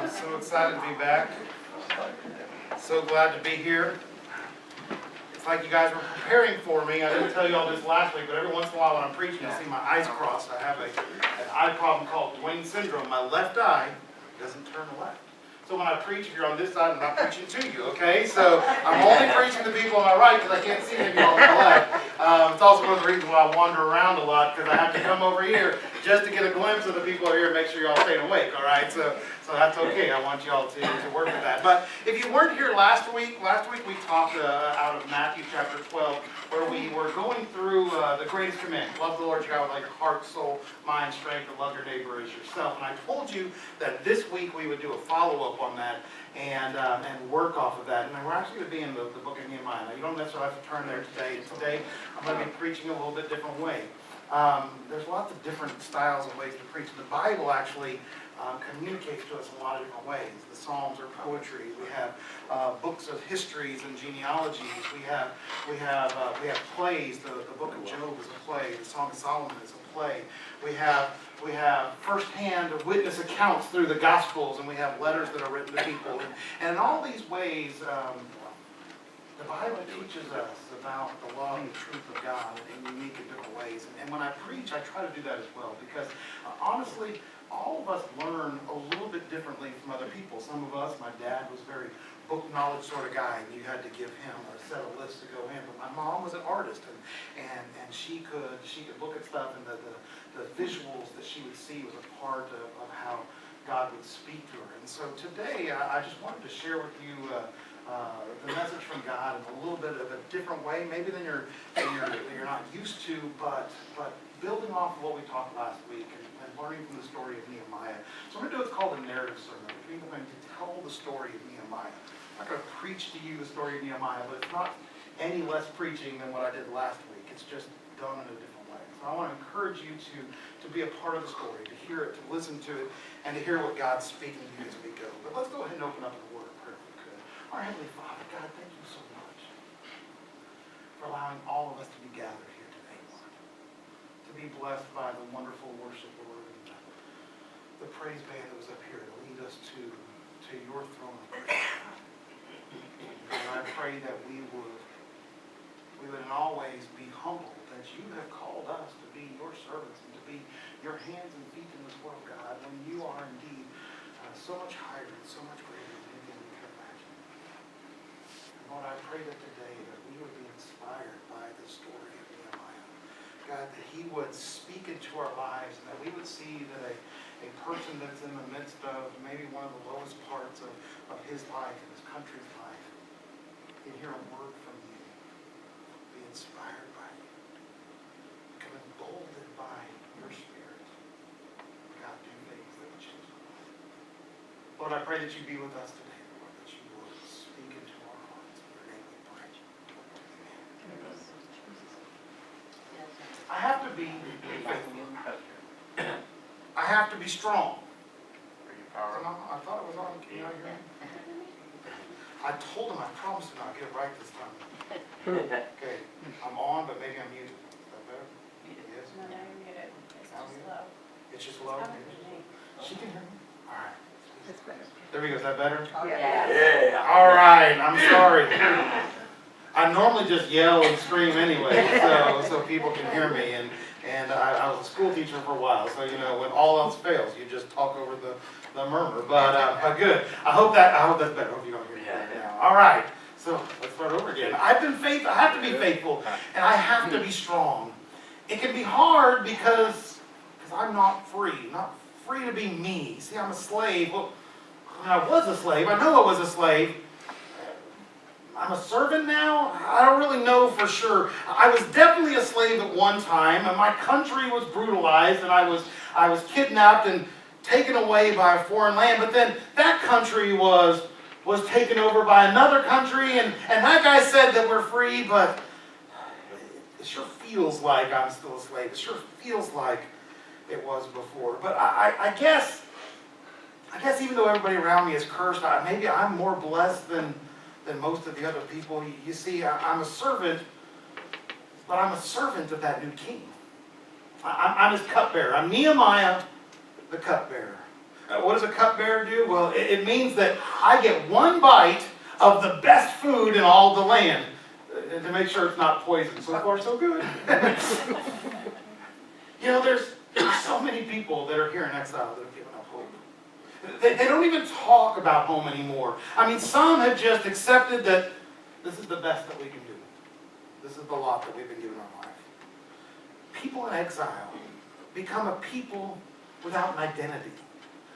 I'm so excited to be back. So glad to be here. It's like you guys were preparing for me. I didn't tell you all this last week, but every once in a while when I'm preaching, I see my eyes crossed. I have an eye problem called Duane syndrome. My left eye doesn't turn left. So when I preach, if you're on this side, I'm not preaching to you, okay? So I'm only preaching to people on my right because I can't see any of you on my left. It's also one of the reasons why I wander around a lot, because I have to come over here just to get a glimpse of the people who are here and make sure you're all staying awake, all right? So that's okay. I want you all to work with that. But if you weren't here last week we talked out of Matthew chapter 12, where we were going through the greatest commandment. Love the Lord your God with all your heart, soul, mind, strength, and love your neighbor as yourself. And I told you that this week we would do a follow-up on that and work off of that. And we're actually going to be in the book of Nehemiah. Now, you don't necessarily have to turn there today. Today, I'm going to be preaching a little bit different way. There's lots of different styles and ways to preach. The Bible actually communicates to us in a lot of different ways. The Psalms are poetry. We have books of histories and genealogies. We have plays. The book of Job is a play. The Song of Solomon is a play. We have first-hand witness accounts through the Gospels, and we have letters that are written to people. And in all these ways, the Bible teaches us about the law and the truth of God in unique and different ways. And when I preach, I try to do that as well, because honestly, all of us learn a little bit differently from other people. Some of us, my dad was a very book knowledge sort of guy, and you had to give him a set of lists to go in. But my mom was an artist, and she could look at stuff, and the visuals that she would see was a part of how God would speak to her. And so today, I just wanted to share with you the message from God in a little bit of a different way, maybe than you're not used to, but building off of what we talked last week and learning from the story of Nehemiah. So we're going to do what's called a narrative sermon. We're going to tell the story of Nehemiah. I'm not going to preach to you the story of Nehemiah, but it's not any less preaching than what I did last week. It's just done in a different way. So I want to encourage you to be a part of the story, to hear it, to listen to it, and to hear what God's speaking to you as we go. But let's go ahead and open up in a word of prayer if we could. Our Heavenly Father, God, thank you so much for allowing all of us to be gathered here today, Lord. To be blessed by the wonderful worship, Lord, and the praise band that was up here to lead us to your throne of grace. And I pray that we would in all ways be humble, that you have called us to be your servants and to be your hands and feet in this world, God, when you are indeed so much higher and so much greater than anything we could imagine. And Lord, I pray that today that we would be inspired by the story of Nehemiah. God, that he would speak into our lives, and that we would see that a person that's in the midst of maybe one of the lowest parts of his life, and his country's life, can hear a word from you, be inspired by you, become emboldened by your Spirit. God, do things that would change the world. Lord, I pray that you be with us today, Lord, that you would speak into our hearts. In your name we pray. Amen. I have to be faithful. I have to be strong. Are you powerful? I thought it was on. Can you not hear me? I told him I promised to not get it right this time. Okay, I'm on, but maybe I'm muted. Is that better? Yes? No, you're muted. It's Now just muted? low. It's just low? She can hear me? All right. That's better. There we go. Is that better? Yeah. All right. I'm sorry. I normally just yell and scream anyway, so people can hear me. And I was a school teacher for a while, so when all else fails, you just talk over the murmur. But good. I hope that's better. I hope you don't hear me now. All right. So let's start over again. I've been faithful. I have to be faithful, and I have to be strong. It can be hard because I'm not free to be me. See, I'm a slave. Well, I was a slave. I know I was a slave. I'm a servant now? I don't really know for sure. I was definitely a slave at one time, and my country was brutalized, and I was kidnapped and taken away by a foreign land. But then that country was taken over by another country, and that guy said that we're free, but it sure feels like I'm still a slave. It sure feels like it was before. But I guess even though everybody around me is cursed, maybe I'm more blessed than most of the other people. You see, I'm a servant, but I'm a servant of that new king. I'm his cupbearer. I'm Nehemiah, the cupbearer. What does a cupbearer do? Well, it means that I get one bite of the best food in all the land to make sure it's not poison. So far, so good. You know, there's so many people that are here in exile that have given up hope. They don't even talk about home anymore. I mean, some have just accepted that this is the best that we can do. This is the lot that we've been given our life. People in exile become a people without an identity.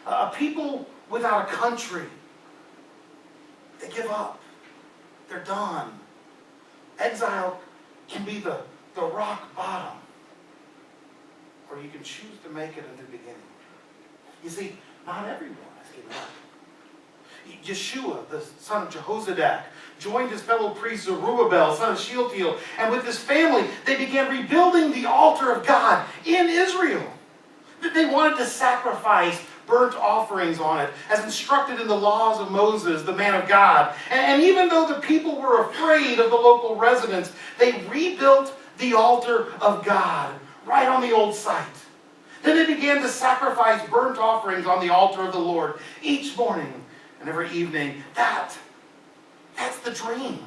A people without a country. They give up. They're done. Exile can be the rock bottom. Or you can choose to make it a new beginning. You see, not everyone has given up. Yeshua, the son of Jehozadak, joined his fellow priest Zerubbabel, son of Shealtiel, and with his family, they began rebuilding the altar of God in Israel. They wanted to sacrifice burnt offerings on it, as instructed in the laws of Moses, the man of God. And even though the people were afraid of the local residents, they rebuilt the altar of God right on the old site. Then they began to sacrifice burnt offerings on the altar of the Lord each morning and every evening. That's the dream.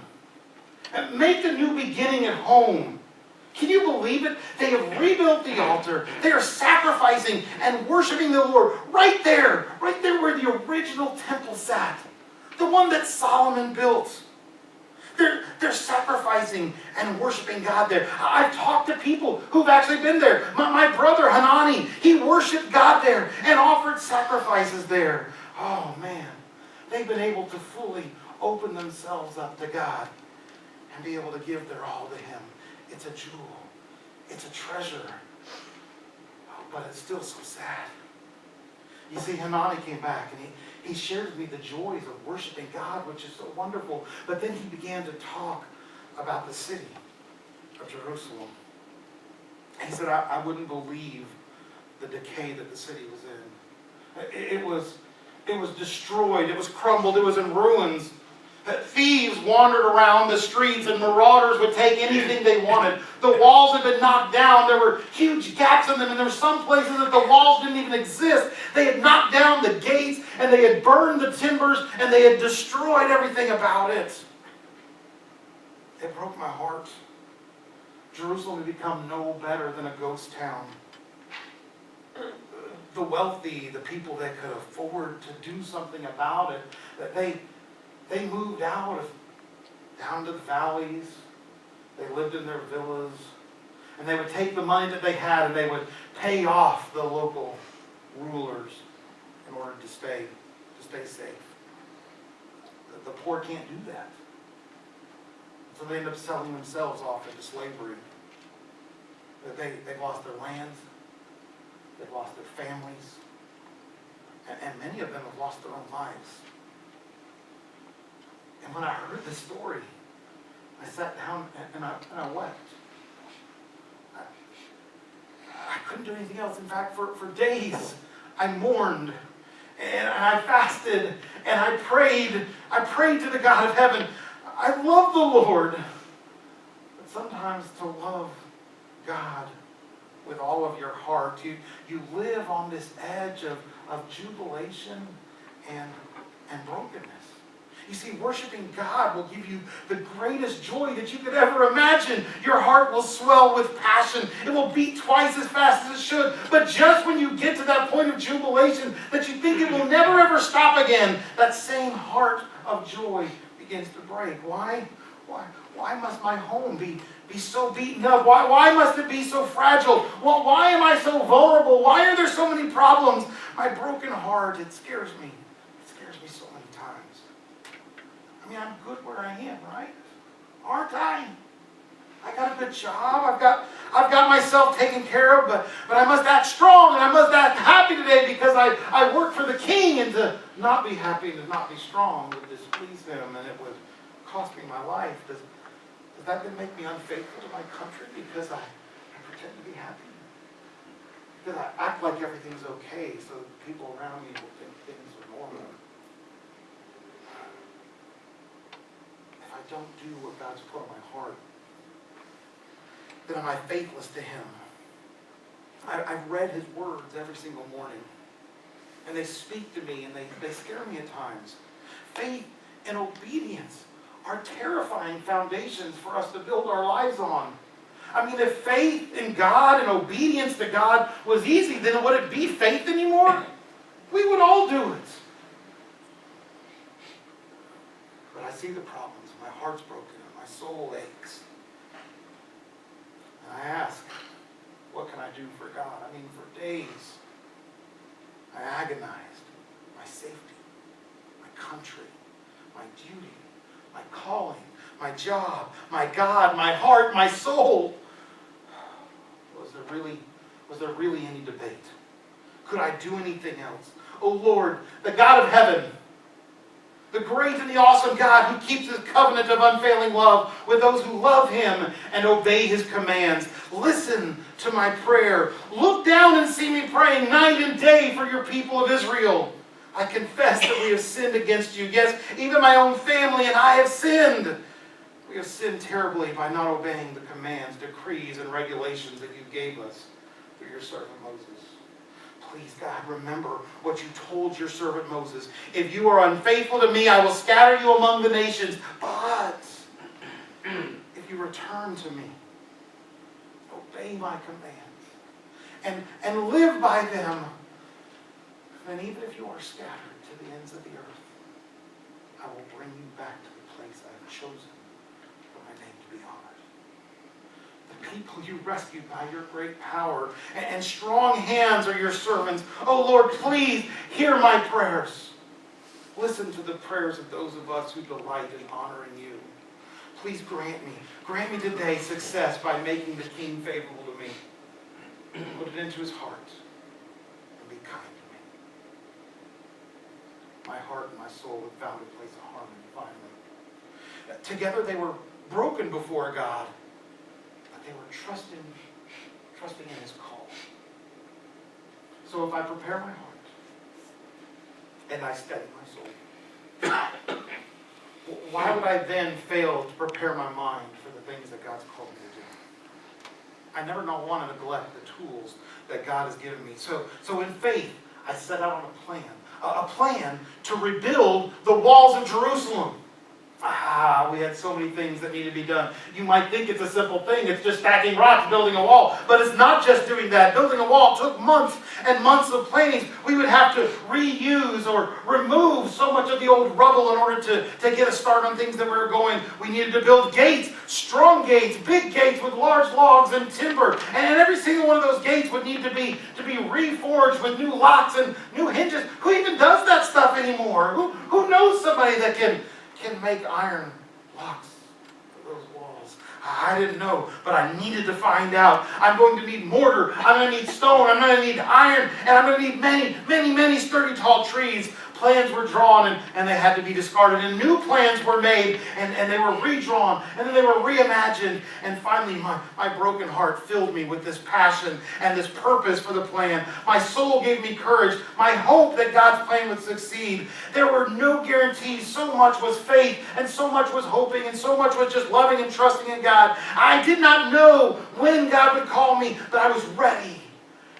And make a new beginning at home. Can you believe it? They have rebuilt the altar. They are sacrificing and worshiping the Lord right there where the original temple sat. The one that Solomon built. They're sacrificing and worshiping God there. I've talked to people who've actually been there. My brother Hanani, he worshiped God there and offered sacrifices there. Oh man, they've been able to fully open themselves up to God and be able to give their all to Him. It's a jewel. It's a treasure. Oh, but it's still so sad. You see, Hanani came back and he shared with me the joys of worshiping God, which is so wonderful. But then he began to talk about the city of Jerusalem. He said, I wouldn't believe the decay that the city was in. It was destroyed. It was crumbled. It was in ruins. Thieves wandered around the streets and marauders would take anything they wanted. The walls had been knocked down. There were huge gaps in them, and there were some places that the walls didn't even exist. They had knocked down the gates, and they had burned the timbers, and they had destroyed everything about it. It broke my heart. Jerusalem had become no better than a ghost town. The wealthy, the people that could afford to do something about it, that they moved out down to the valleys. They lived in their villas. And they would take the money that they had and they would pay off the local rulers in order to stay safe. The poor can't do that. So they end up selling themselves off into slavery. They've lost their lands. They've lost their families. And many of them have lost their own lives. And when I heard the story, I sat down and I wept. I couldn't do anything else. In fact, for days, I mourned. And I fasted. And I prayed. I prayed to the God of heaven. I love the Lord. But sometimes to love God with all of your heart, you live on this edge of jubilation and brokenness. You see, worshiping God will give you the greatest joy that you could ever imagine. Your heart will swell with passion. It will beat twice as fast as it should. But just when you get to that point of jubilation that you think it will never ever stop again, that same heart of joy begins to break. Why? Why must my home be so beaten up? Why must it be so fragile? Well, why am I so vulnerable? Why are there so many problems? My broken heart, it scares me. It scares me so many times. I mean, I'm good where I am, right? Aren't I? I got a good job. I've got myself taken care of, but I must act strong and I must act happy today because I work for the King, and to not be happy and to not be strong would displease Him, and it would cost me my life. Does that then make me unfaithful to my country because I pretend to be happy? Because I act like everything's okay so people around me will think things are normal. If I don't do what God's put on my heart, then am I faithless to Him? I've read His words every single morning. and they speak to me, and they scare me at times. Faith and obedience are terrifying foundations for us to build our lives on. I mean, if faith in God and obedience to God was easy, then would it be faith anymore? We would all do it. But I see the problems. My heart's broken and my soul aches. And I ask, what can I do for God? I mean, for days, I agonized. My safety, my country, my duty, my calling, my job, my God, my heart, my soul. Was there really any debate? Could I do anything else? Oh Lord, the God of heaven, the great and the awesome God who keeps his covenant of unfailing love with those who love him and obey his commands. Listen to my prayer. Look down and see me praying night and day for your people of Israel. I confess that we have sinned against you. Yes, even my own family and I have sinned. We have sinned terribly by not obeying the commands, decrees, and regulations that you gave us through your servant Moses. Please, God, remember what you told your servant Moses. If you are unfaithful to me, I will scatter you among the nations. But if you return to me, obey my commands, and live by them, then even if you are scattered to the ends of the earth, I will bring you back to the place I have chosen for my name to be honored. The people you rescued by your great power and strong hands are your servants. Oh Lord, please hear my prayers. Listen to the prayers of those of us who delight in honoring you. Please grant me today success by making the king favorable to me. Put it into his heart and be kind to me. My heart and my soul have found a place of harmony finally. Together they were broken before God, but they were trusting in his call. So if I prepare my heart and I steady my soul, why would I then fail to prepare my mind for the things that God's called me to do? I never want to neglect the tools that God has given me. So in faith, I set out on a plan to rebuild the walls of Jerusalem. We had so many things that needed to be done. You might think it's a simple thing. It's just stacking rocks, building a wall. But it's not just doing that. Building a wall took months and months of planning. We would have to reuse or remove so much of the old rubble in order to get a start on things that we were going. We needed to build gates, strong gates, big gates with large logs and timber. And every single one of those gates would need to be reforged with new locks and new hinges. Who even does that stuff anymore? Who knows somebody that can make iron locks for those walls? I didn't know, but I needed to find out. I'm going to need mortar, I'm going to need stone, I'm going to need iron, and I'm going to need many, many, many sturdy tall trees. Plans were drawn and they had to be discarded, and new plans were made and they were redrawn and then they were reimagined, and finally my broken heart filled me with this passion and this purpose for the plan. My soul gave me courage, my hope that God's plan would succeed. There were no guarantees. So much was faith and so much was hoping and so much was just loving and trusting in God. I did not know when God would call me, but I was ready.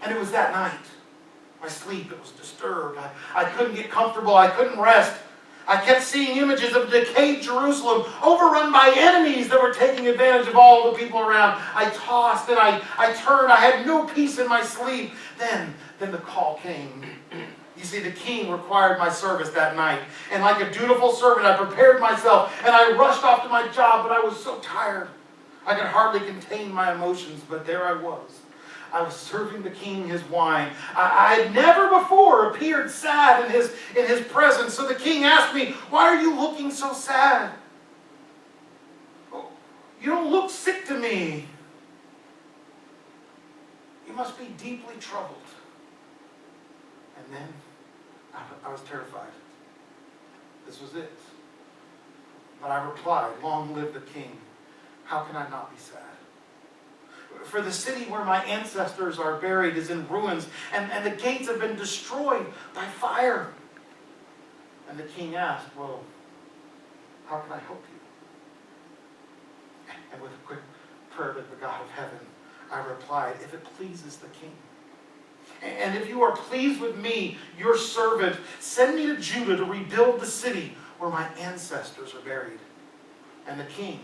And it was that night. My sleep, it was disturbed. I couldn't get comfortable. I couldn't rest. I kept seeing images of decayed Jerusalem, overrun by enemies that were taking advantage of all the people around. I tossed and I turned. I had no peace in my sleep. Then the call came. You see, the king required my service that night. And like a dutiful servant, I prepared myself and I rushed off to my job, but I was so tired. I could hardly contain my emotions, but there I was. I was serving the king his wine. I had never before appeared sad in his presence. So the king asked me, "Why are you looking so sad? You don't look sick to me. You must be deeply troubled." And then I was terrified. This was it. But I replied, "Long live the king. How can I not be sad? For the city where my ancestors are buried is in ruins, and the gates have been destroyed by fire." And the king asked, "Well, how can I help you?" And with a quick prayer to the God of heaven, I replied, "If it pleases the king, And if you are pleased with me, your servant, send me to Judah to rebuild the city where my ancestors are buried." And the king,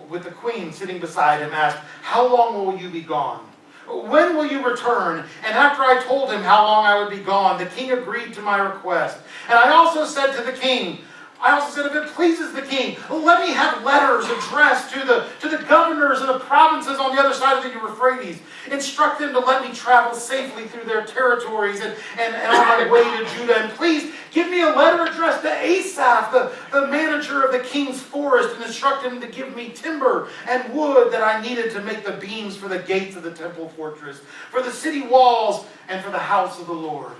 with the queen sitting beside him, asked, "How long will you be gone? When will you return?" And after I told him how long I would be gone, the king agreed to my request. And I also said to the king, if it pleases the king, let me have letters addressed to the governors of the provinces on the other side of the Euphrates. Instruct them to let me travel safely through their territories and on my way to Judah. And please give me a letter addressed to Asaph, the manager of the king's forest, and instruct him to give me timber and wood that I needed to make the beams for the gates of the temple fortress, for the city walls, and for the house of the Lord.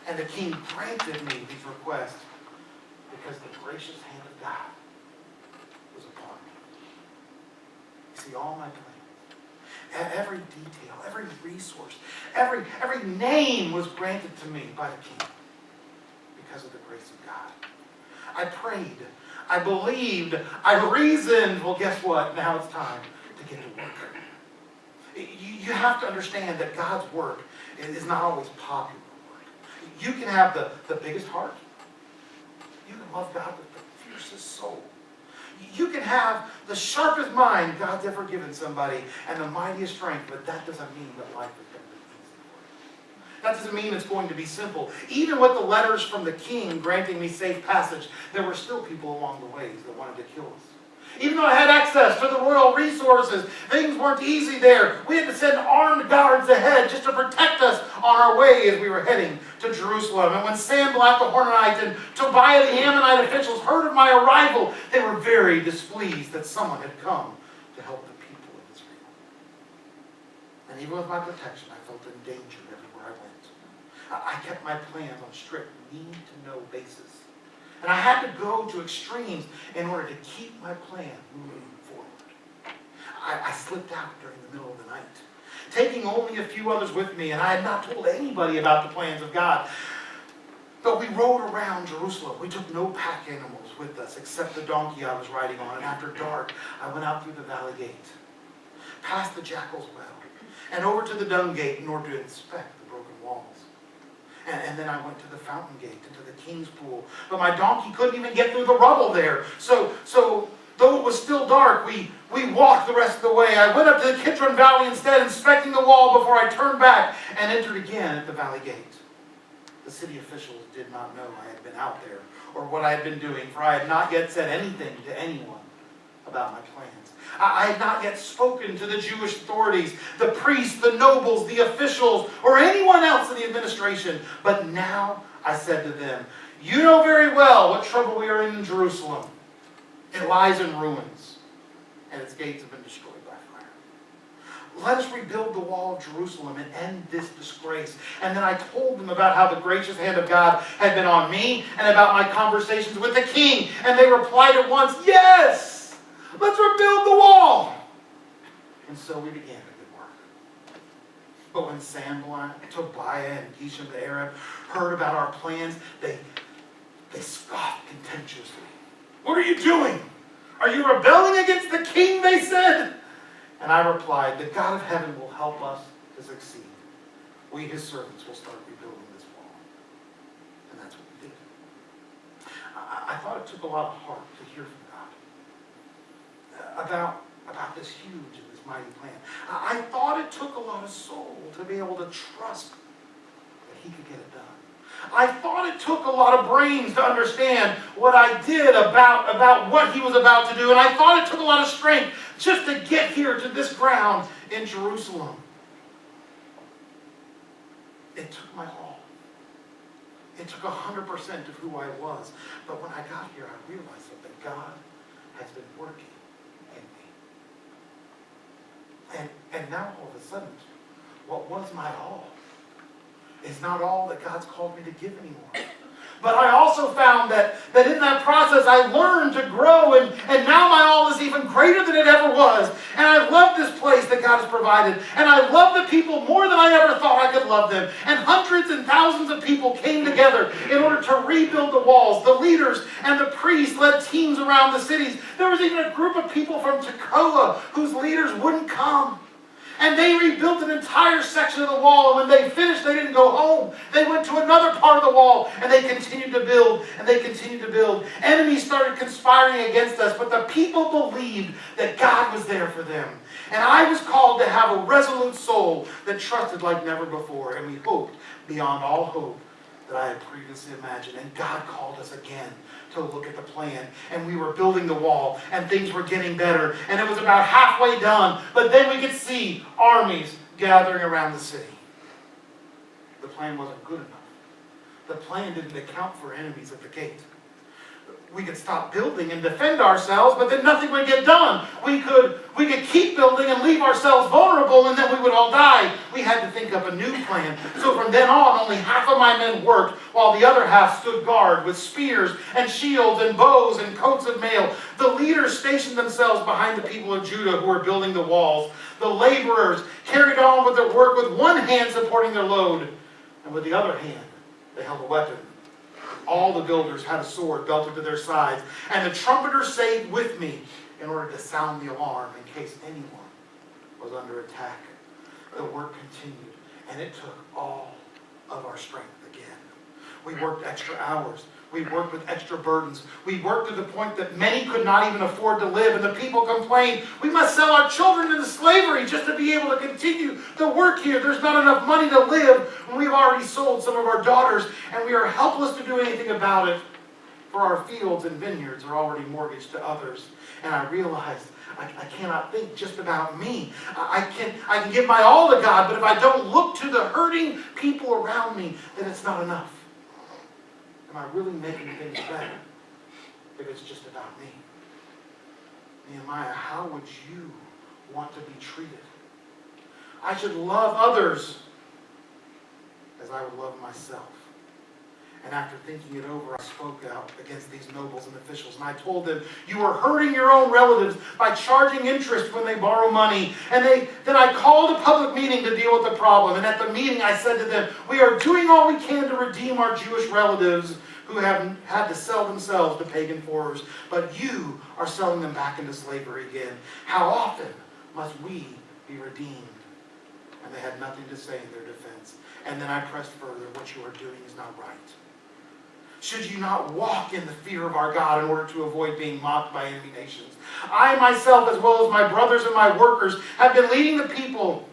And the king granted me these requests, because the gracious hand of God was upon me. You see, all my plans, every detail, every resource, every name was granted to me by the king because of the grace of God. I prayed, I believed, I reasoned. Well, guess what? Now it's time to get to work. You have to understand that God's work is not always popular work. You can have the biggest heart. You can love God with the fiercest soul. You can have the sharpest mind God's ever given somebody and the mightiest strength, but that doesn't mean that life is going to be easy for you. That doesn't mean it's going to be simple. Even with the letters from the king granting me safe passage, there were still people along the ways that wanted to kill us. Even though I had access to the royal resources, things weren't easy there. We had to send armed guards ahead just to protect us on our way as we were heading to Jerusalem. And when Sanballat the Horonite and Tobiah the Ammonite officials heard of my arrival, they were very displeased that someone had come to help the people of Israel. And even with my protection, I felt in danger everywhere I went. I kept my plans on strict need-to-know basis. And I had to go to extremes in order to keep my plan moving forward. I slipped out during the middle of the night, taking only a few others with me, and I had not told anybody about the plans of God. But we rode around Jerusalem. We took no pack animals with us except the donkey I was riding on. And after dark, I went out through the valley gate, past the jackal's well, and over to the dung gate in order to inspect the broken walls. And then I went to the fountain gate, into the king's pool. But my donkey couldn't even get through the rubble there. So though it was still dark, we walked the rest of the way. I went up to the Kidron Valley instead, inspecting the wall before I turned back and entered again at the valley gate. The city officials did not know I had been out there or what I had been doing, for I had not yet said anything to anyone about my plans. I had not yet spoken to the Jewish authorities, the priests, the nobles, the officials, or anyone else in the administration. But now I said to them, "You know very well what trouble we are in Jerusalem. It lies in ruins, and its gates have been destroyed by fire. Let us rebuild the wall of Jerusalem and end this disgrace." And then I told them about how the gracious hand of God had been on me and about my conversations with the king. And they replied at once, "Yes! Let's rebuild the wall." And so we began the good work. But when Sanballat, Tobiah, and Geshem the Arab heard about our plans, they scoffed contemptuously. "What are you doing? Are you rebelling against the king?" they said. And I replied, "The God of heaven will help us to succeed. We, his servants, will start rebuilding this wall." And that's what we did. I thought it took a lot of heart to hear from God about this huge and this mighty plan. I thought it took a lot of soul to be able to trust that he could get it done. I thought it took a lot of brains to understand what I did about what he was about to do. And I thought it took a lot of strength just to get here to this ground in Jerusalem. It took my all. It took 100% of who I was. But when I got here, I realized that God has been working in me. And now all of a sudden, what was my all is not all that God's called me to give anymore. But I also found that in that process I learned to grow, and now my all is even greater than it ever was. And I love this place that God has provided. And I love the people more than I ever thought I could love them. And hundreds and thousands of people came together in order to rebuild the walls. The leaders and the priests led teams around the cities. There was even a group of people from Tekoa whose leaders wouldn't come. And they rebuilt an entire section of the wall. And when they finished, they didn't go home. They went to another part of the wall. And they continued to build. And they continued to build. Enemies started conspiring against us. But the people believed that God was there for them. And I was called to have a resolute soul that trusted like never before. And we hoped beyond all hope that I had previously imagined. And God called us again to look at the plan. And we were building the wall. And things were getting better. And it was about halfway done. But then we could see armies gathering around the city. The plan wasn't good enough. The plan didn't account for enemies at the gate. We could stop building and defend ourselves, but then nothing would get done. We could keep building and leave ourselves vulnerable, and then we would all die. We had to think up a new plan. So from then on, only half of my men worked, while the other half stood guard with spears and shields and bows and coats of mail. The leaders stationed themselves behind the people of Judah who were building the walls. The laborers carried on with their work with one hand supporting their load, and with the other hand, they held a weapon. All the builders had a sword belted to their sides, and the trumpeters stayed with me in order to sound the alarm in case anyone was under attack. The work continued, and it took all of our strength again. We worked extra hours. We worked with extra burdens. We worked to the point that many could not even afford to live, and the people complained, we must sell our children into slavery just to be able to continue the work here. There's not enough money to live, and we've already sold some of our daughters, and we are helpless to do anything about it, for our fields and vineyards are already mortgaged to others. And I realized I cannot think just about me. I can give my all to God, but if I don't look to the hurting people around me, then it's not enough. Am I really making things better if it's just about me? Nehemiah, how would you want to be treated? I should love others as I would love myself. And after thinking it over, I spoke out against these nobles and officials. And I told them, you are hurting your own relatives by charging interest when they borrow money. And then I called a public meeting to deal with the problem. And at the meeting, I said to them, we are doing all we can to redeem our Jewish relatives who have had to sell themselves to pagan foreigners. But you are selling them back into slavery again. How often must we be redeemed? And they had nothing to say in their defense. And then I pressed further, what you are doing is not right. Should you not walk in the fear of our God in order to avoid being mocked by enemy nations? I myself, as well as my brothers and my workers, have been lending the people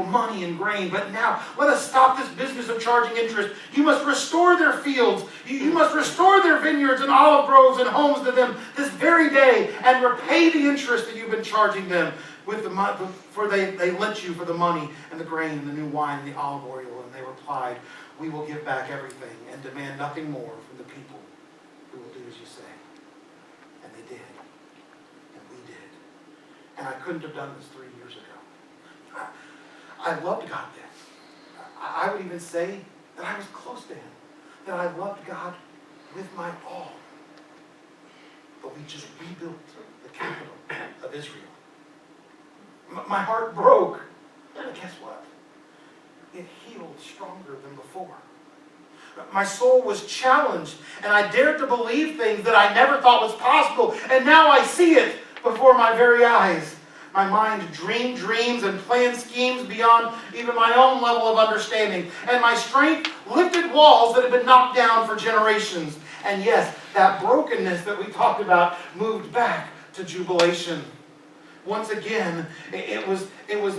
money and grain. But now, let us stop this business of charging interest. You must restore their fields. You must restore their vineyards and olive groves and homes to them this very day, and repay the interest that you've been charging them with for they lent you for the money and the grain and the new wine and the olive oil. And they replied, we will give back everything and demand nothing more from the people. We will do as you say. And they did. And we did. And I couldn't have done this 3 years ago. I loved God then. I would even say that I was close to Him. That I loved God with my all. But we just rebuilt the capital of Israel. My heart broke. But guess what? It healed stronger than before. My soul was challenged, and I dared to believe things that I never thought was possible, and now I see it before my very eyes. My mind dreamed dreams and planned schemes beyond even my own level of understanding, and my strength lifted walls that had been knocked down for generations. And yes, that brokenness that we talked about moved back to jubilation. Once again, it was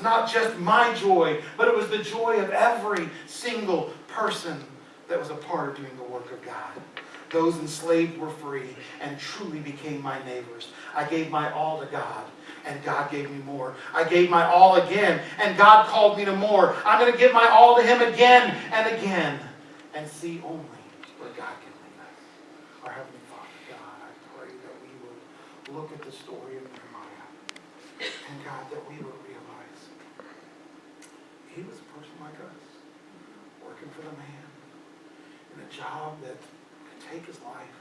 not just my joy, but it was the joy of every single person that was a part of doing the work of God. Those enslaved were free and truly became my neighbors. I gave my all to God, and God gave me more. I gave my all again, and God called me to more. I'm going to give my all to Him again and again, and see only where God can lead us. Our Heavenly Father, God, I pray that we would look at the story of Nehemiah, and God, that we would realize he was a person like us, working for the man in a job that could take his life.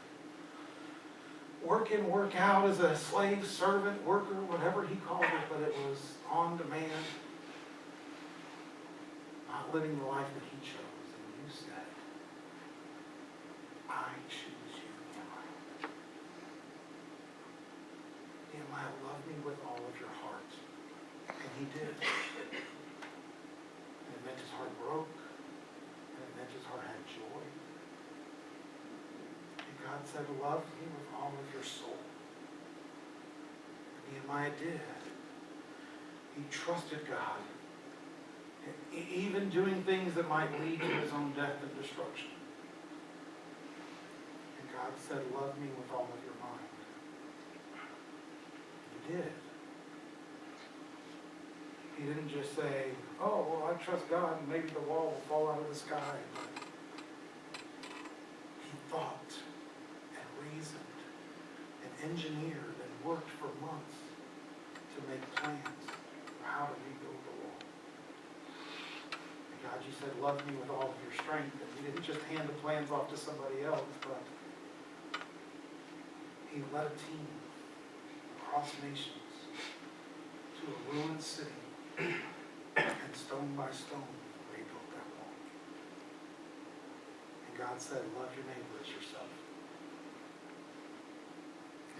Work in, work out as a slave, servant, worker, whatever he called it, but it was on demand. Not living the life that he chose. And you said, I choose you, Nehemiah. Nehemiah, love me with all of your heart. he did. And it meant his heart broke. And it meant his heart had joy. And God said, love me with all of your soul. And Nehemiah did. He trusted God. Even doing things that might lead to his own death and destruction. And God said, love me with all of your mind. He did. He didn't just say, oh, well, I trust God and maybe the wall will fall out of the sky. He thought and reasoned and engineered and worked for months to make plans for how to rebuild the wall. And God, you said, love me with all of your strength. And he didn't just hand the plans off to somebody else, but he led a team across nations to a ruined city and stone by stone rebuilt that wall. And God said, love your neighbor as yourself.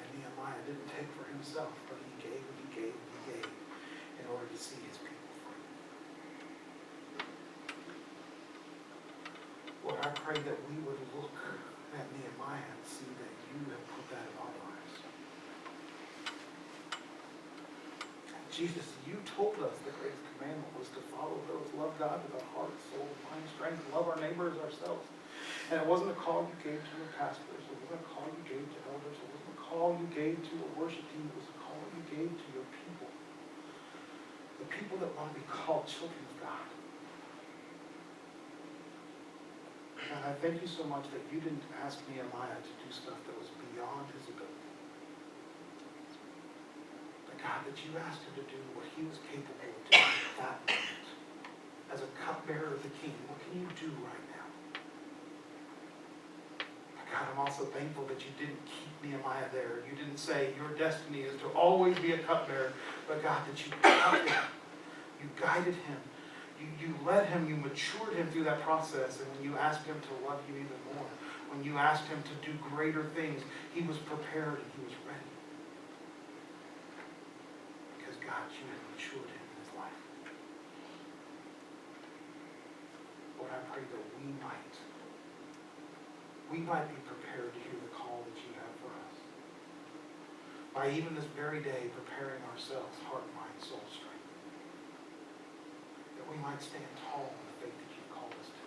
And Nehemiah didn't take for himself, but he gave and he gave and he gave in order to see his people free. Lord, I pray that we would look at Nehemiah and see that you have put that in our lives. Jesus, you told us the greatest commandment was to follow those, love God with our heart, soul, mind, strength, love our neighbors ourselves. And it wasn't a call you gave to your pastors. It wasn't a call you gave to elders. It wasn't a call you gave to a worship team. It was a call you gave to your people. The people that want to be called children of God. And I thank you so much that you didn't ask Nehemiah to do stuff that was beyond his ability. God, that you asked him to do what he was capable of doing at that moment. As a cupbearer of the king, what can you do right now? But God, I'm also thankful that you didn't keep Nehemiah there. You didn't say your destiny is to always be a cupbearer. But God, that you guided him. You guided him. You led him. You matured him through that process. And when you asked him to love you even more, when you asked him to do greater things, he was prepared and he was ready. God, you have matured him in his life. Lord, I pray that we might be prepared to hear the call that you have for us. By even this very day, preparing ourselves, heart, mind, soul, strength. That we might stand tall in the faith that you've called us to.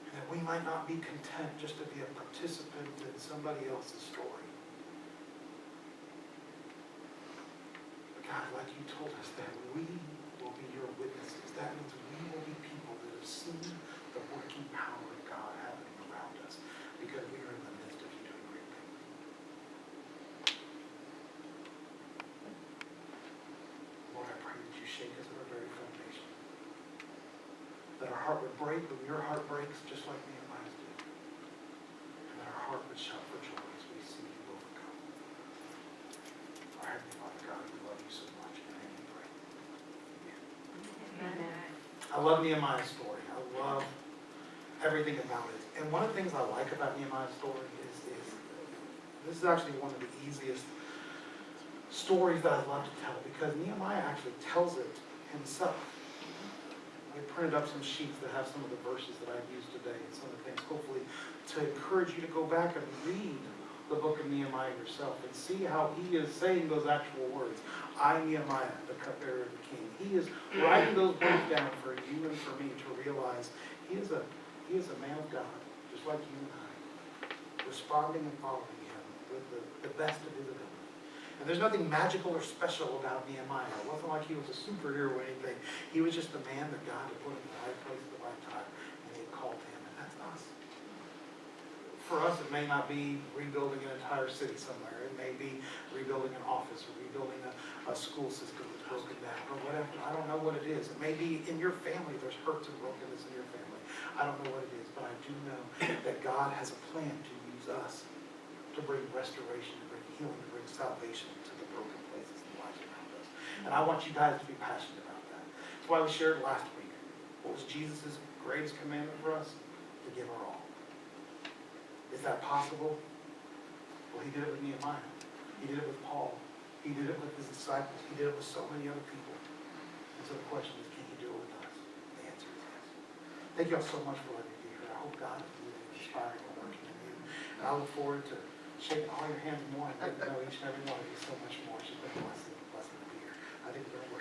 And that we might not be content just to be a participant in somebody else's story. God, like you told us, that we will be your witnesses. That means we will be people that have seen the working power of God happening around us because we are in the midst of you doing great things. Lord, I pray that you shake us at our very foundation. That our heart would break when your heart breaks, just like Nehemiah's did. And that our heart would shout for joy as we see you overcome. Our Heavenly Father, God, we love you so much. In your name we pray. Amen. I love Nehemiah's story. I love everything about it. And one of the things I like about Nehemiah's story is this is actually one of the easiest stories that I love to tell because Nehemiah actually tells it himself. I printed up some sheets that have some of the verses that I've used today and some of the things, hopefully, to encourage you to go back and read the book of Nehemiah yourself and see how he is saying those actual words. I, Nehemiah, the cupbearer of the king. He is writing those words down for you and for me to realize he is a man of God, just like you and I, responding and following him with the best of his ability. And there's nothing magical or special about Nehemiah. It wasn't like he was a superhero or anything. He was just a man that God had put in the right place at the right time, and he had called him, and that's us. For us, it may not be rebuilding an entire city somewhere. It may be rebuilding an office or rebuilding a school system that's broken down or whatever. I don't know what it is. It may be in your family. There's hurts and brokenness in your family. I don't know what it is, but I do know that God has a plan to use us to bring restoration, to bring healing, to bring salvation to the broken places in the lives around us. And I want you guys to be passionate about that. That's why we shared last week. What was Jesus' greatest commandment for us? To give our all. Is that possible? Well, he did it with Nehemiah. He did it with Paul. He did it with his disciples. He did it with so many other people. And so the question is, can he do it with us? The answer is yes. Thank you all so much for letting me be here. I hope God is moving and inspiring and working in you. And I look forward to shaking all your hands more and getting to know each and every one of you so much more. It's just been a blessing to be here. I think we're going to